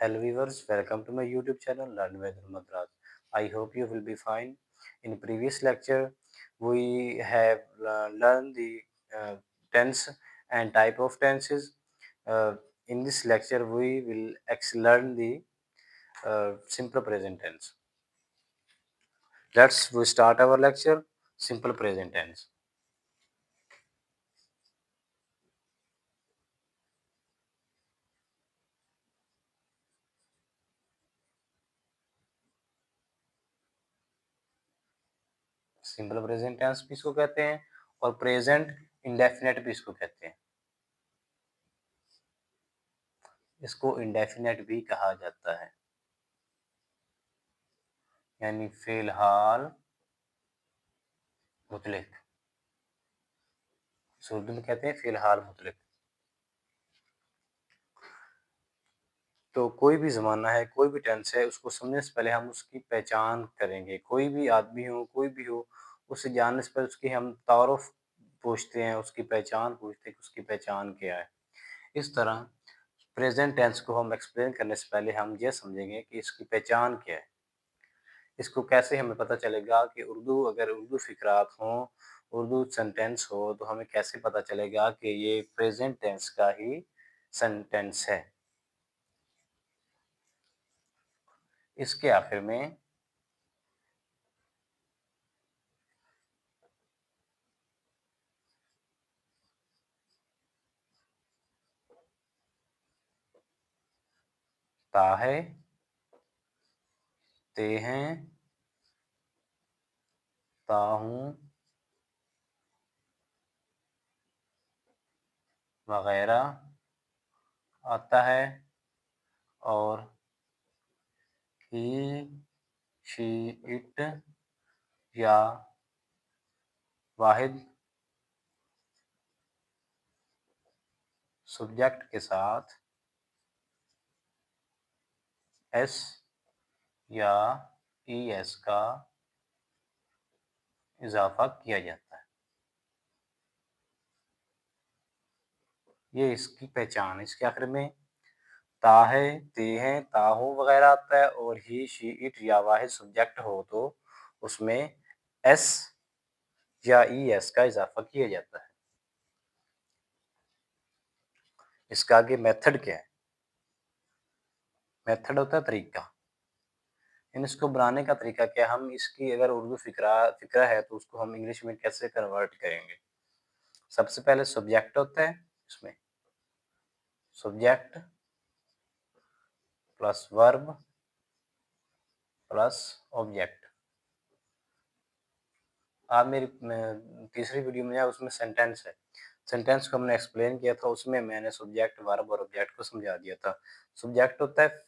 Hello viewers, welcome to my YouTube channel Learn with Madras. I hope you will be fine. In previous lecture, we have learned the tense and type of tenses. Uh, in this lecture, we will learn the simple present tense. Let's we start our lecture. Simple present tense. Simple present tense भी इसको कहते हैं और present indefinite भी इसको कहते हैं। इसको इंडेफिनेट भी कहा जाता है, यानी फिलहाल मुतलिक। उर्दू में कहते हैं फिलहाल मुतलिक। तो कोई भी ज़माना है, कोई भी टेंस है, उसको समझने से पहले हम उसकी पहचान करेंगे। कोई भी आदमी हो, कोई भी हो, उसे जानने से पहले उसकी हम तारुफ पूछते हैं, उसकी पहचान पूछते हैं कि उसकी पहचान क्या है। इस तरह प्रेजेंट टेंस को हम एक्सप्लेन करने से पहले हम ये समझेंगे कि इसकी पहचान क्या है। इसको कैसे हमें पता चलेगा कि अगर उर्दू फ़िक़रात हों, उर्दू सेंटेंस हो, तो हमें कैसे पता चलेगा कि ये प्रेजेंट टेंस का ही सेंटेंस है। इसके आखिर में ता है, ते हैं, ता हूँ वगैरह आता है और ही, शी, इट या वाहिद सब्जेक्ट के साथ एस या ईएस का इजाफा किया जाता है। ये इसकी पहचान है। इसके आखिर में ता है, ते हैं, ताहू वगैरह आता है और ही, शी, इट या वाहिद सब्जेक्ट हो तो उसमें एस या ईएस का इजाफा किया जाता है। इसका आगे मेथड क्या है? मेथड होता है तरीका। इसको बनाने का तरीका क्या है? हम इसकी अगर उर्दू फिक्रा है तो उसको हम इंग्लिश में कैसे कन्वर्ट करेंगे? सबसे पहले सब्जेक्ट होता है इसमें, subject plus verb plus object. आप मेरी तीसरी वीडियो में उसमें सेंटेंस है, सेंटेंस को हमने एक्सप्लेन किया था, उसमें मैंने सब्जेक्ट वर्ब और ऑब्जेक्ट को समझा दिया था। सब्जेक्ट होता है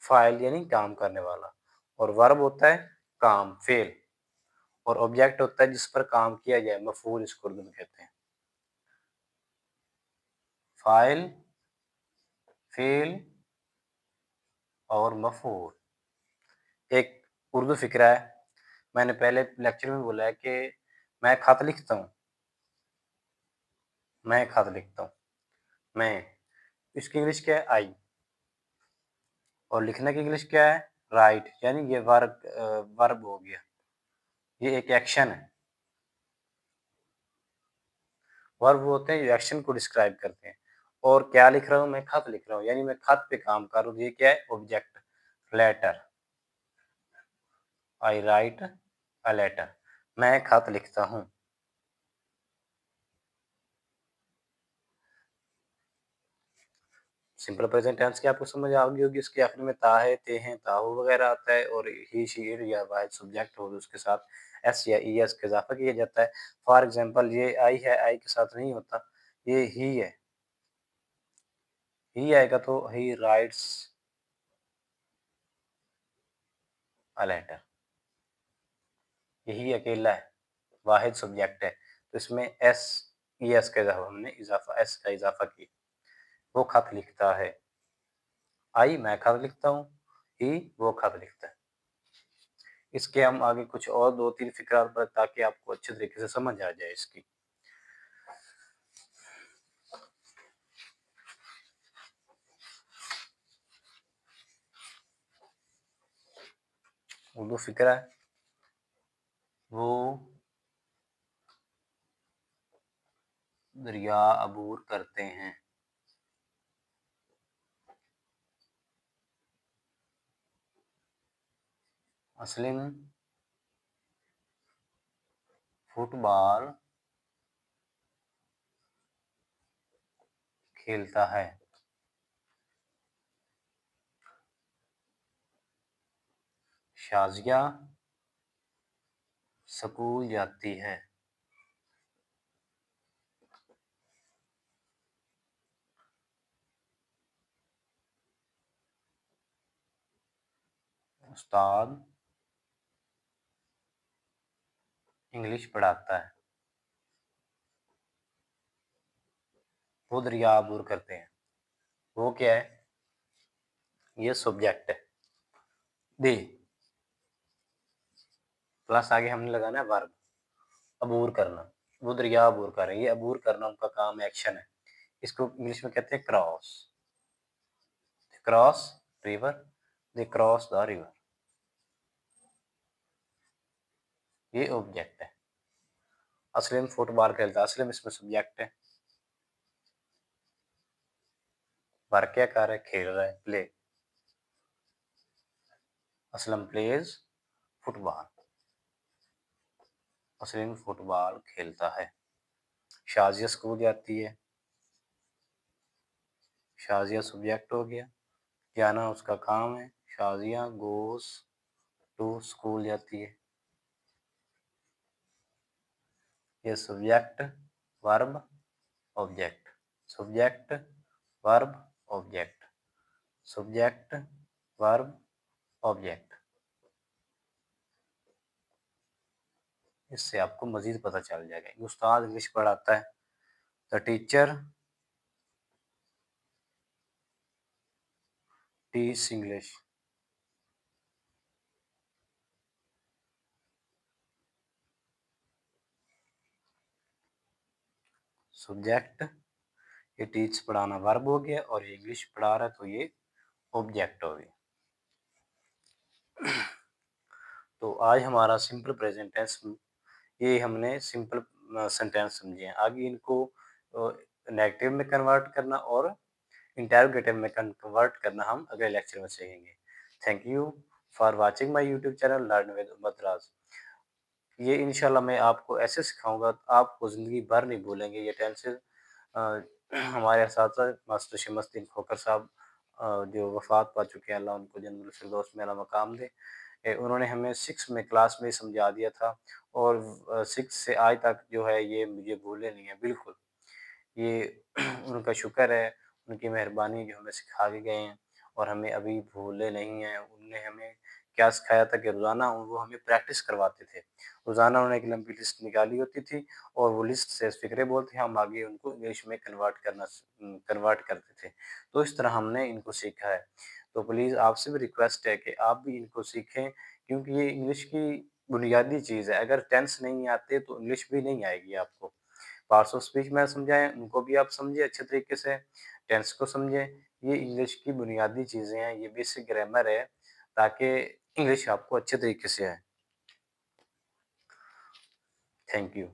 फाइल यानी काम करने वाला, और वर्ब होता है काम फेल, और ऑब्जेक्ट होता है जिस पर काम किया जाए, मफूल इसको उर्दू में कहते हैं। फाइल, फेल और मफूल। एक उर्दू फिक्रा है, मैंने पहले लेक्चर में बोला है कि मैं खत लिखता हूँ, मैं खत लिखता हूँ, मैं, इसकी इंग्लिश क्या है? आई। और लिखने की इंग्लिश क्या है? राइट, यानी ये वर्ब हो गया, ये एक एक्शन है। वर्ब होते हैं जो एक्शन को डिस्क्राइब करते हैं। और क्या लिख रहा हूँ? मैं खत लिख रहा हूँ, यानी मैं खत पे काम कर रहा हूँ। ये क्या है? Object, letter. I write a letter, मैं खत लिखता हूँ। सिंपल प्रेजेंट टेंस की आपको समझ आ गई होगी। इसके आखिर में ता है, ते हैं, ताहू वगैरह आता है, और ही, शी, इट या वाहिद सब्जेक्ट हो तो उसके साथ एस या ई एस का इजाफा किया जाता है। फॉर एग्जांपल ये आई है, आई के साथ नहीं होता, ये ही है, ही आएगा तो ही राइट्स अ लेटर। यही अकेला है, वाहिद सब्जेक्ट है, तो इसमें एस ई एस का इजाफा, हमने इजाफा एस का इजाफा किया। वो खत लिखता है, आई मैं खत लिखता हूँ, ही वो खत लिखता है। इसके हम आगे कुछ और दो तीन फिक्रा पर, ताकि आपको अच्छे तरीके से समझ आ जाए इसकी। उर्दू फ़िक्रा है, वो दरिया अबूर करते हैं। अस्लिम फुटबॉल खेलता है। शाज़िया स्कूल जाती है। उस्ताद इंग्लिश पढ़ाता है। वो दरिया अबूर करते हैं। वो क्या है? ये सब्जेक्ट है। दे प्लस आगे हमने लगाना है वर्ब। अबूर करना, वो दरिया अबूर कर रहे हैं। ये अबूर करना उनका काम, एक्शन है। इसको इंग्लिश में कहते हैं cross. Cross river, they cross the river. ये ऑब्जेक्ट है। असलम फुटबॉल खेलता है, असलम इसमें सब्जेक्ट है। वर्क क्या कर रहा है? खेल रहा है, play. Aslam plays football. Aslam football खेलता है। शाजिया स्कूल जाती है। शाजिया सब्जेक्ट हो गया, जाना उसका काम है। शाजिया गोस टू स्कूल जाती है। ये subject verb object, subject verb object, subject verb object. इससे आपको मजीद पता चल जाएगा। उस्ताद इंग्लिश पढ़ाता है। The teacher teach English. Subject, ये टीच पढ़ाना वर्ब हो गया, और ये इंग्लिश पढ़ा रहा है तो ये ऑब्जेक्ट हो गया। तो आज हमारा सिंपल प्रेजेंट टेंस, ये हमने सिंपल सेंटेंस समझे हैं। आगे इनको नेगेटिव में कन्वर्ट करना और इंटेरोगेटिव में कन्वर्ट करना हम अगले लेक्चर में सीखेंगे। Thank you for watching my YouTube channel learn with Madras. ये इंशाल्लाह मैं आपको ऐसे सिखाऊंगा, आपको ज़िंदगी भर नहीं भूलेंगे ये टेंसेज। हमारे असातिज़ा मास्टर शमसुद्दीन खोखर साहब, जो वफ़ात पा चुके हैं, अल्लाह उनको जन्नतुल फिरदौस में आला मकाम दे। उन्होंने हमें 6 में क्लास में समझा दिया था, और 6 से आज तक जो है ये मुझे भूले नहीं है बिल्कुल। ये उनका शुक्र है, उनकी मेहरबानी जो हमें सिखा के गए हैं और हमें अभी भूले नहीं हैं। उन्होंने हमें क्या सिखाया था कि रोज़ाना वो हमें प्रैक्टिस करवाते थे। रोज़ाना उन्होंने एक लंबी लिस्ट निकाली होती थी, और वो लिस्ट से फ़िक्रे बोलते हम आगे उनको इंग्लिश में कन्वर्ट करते थे। तो इस तरह हमने इनको सीखा है। तो प्लीज़ आपसे भी रिक्वेस्ट है कि आप भी इनको सीखें, क्योंकि ये इंग्लिश की बुनियादी चीज़ है। अगर टेंस नहीं आते तो इंग्लिश भी नहीं आएगी आपको। पार्ट्स ऑफ स्पीच में समझाएँ, उनको भी आप समझें अच्छे तरीके से, टेंस को समझें। ये इंग्लिश की बुनियादी चीज़ें हैं, ये बेसिक ग्रामर है, ताकि इंग्लिश आपको अच्छे तरीके से आए। Thank you.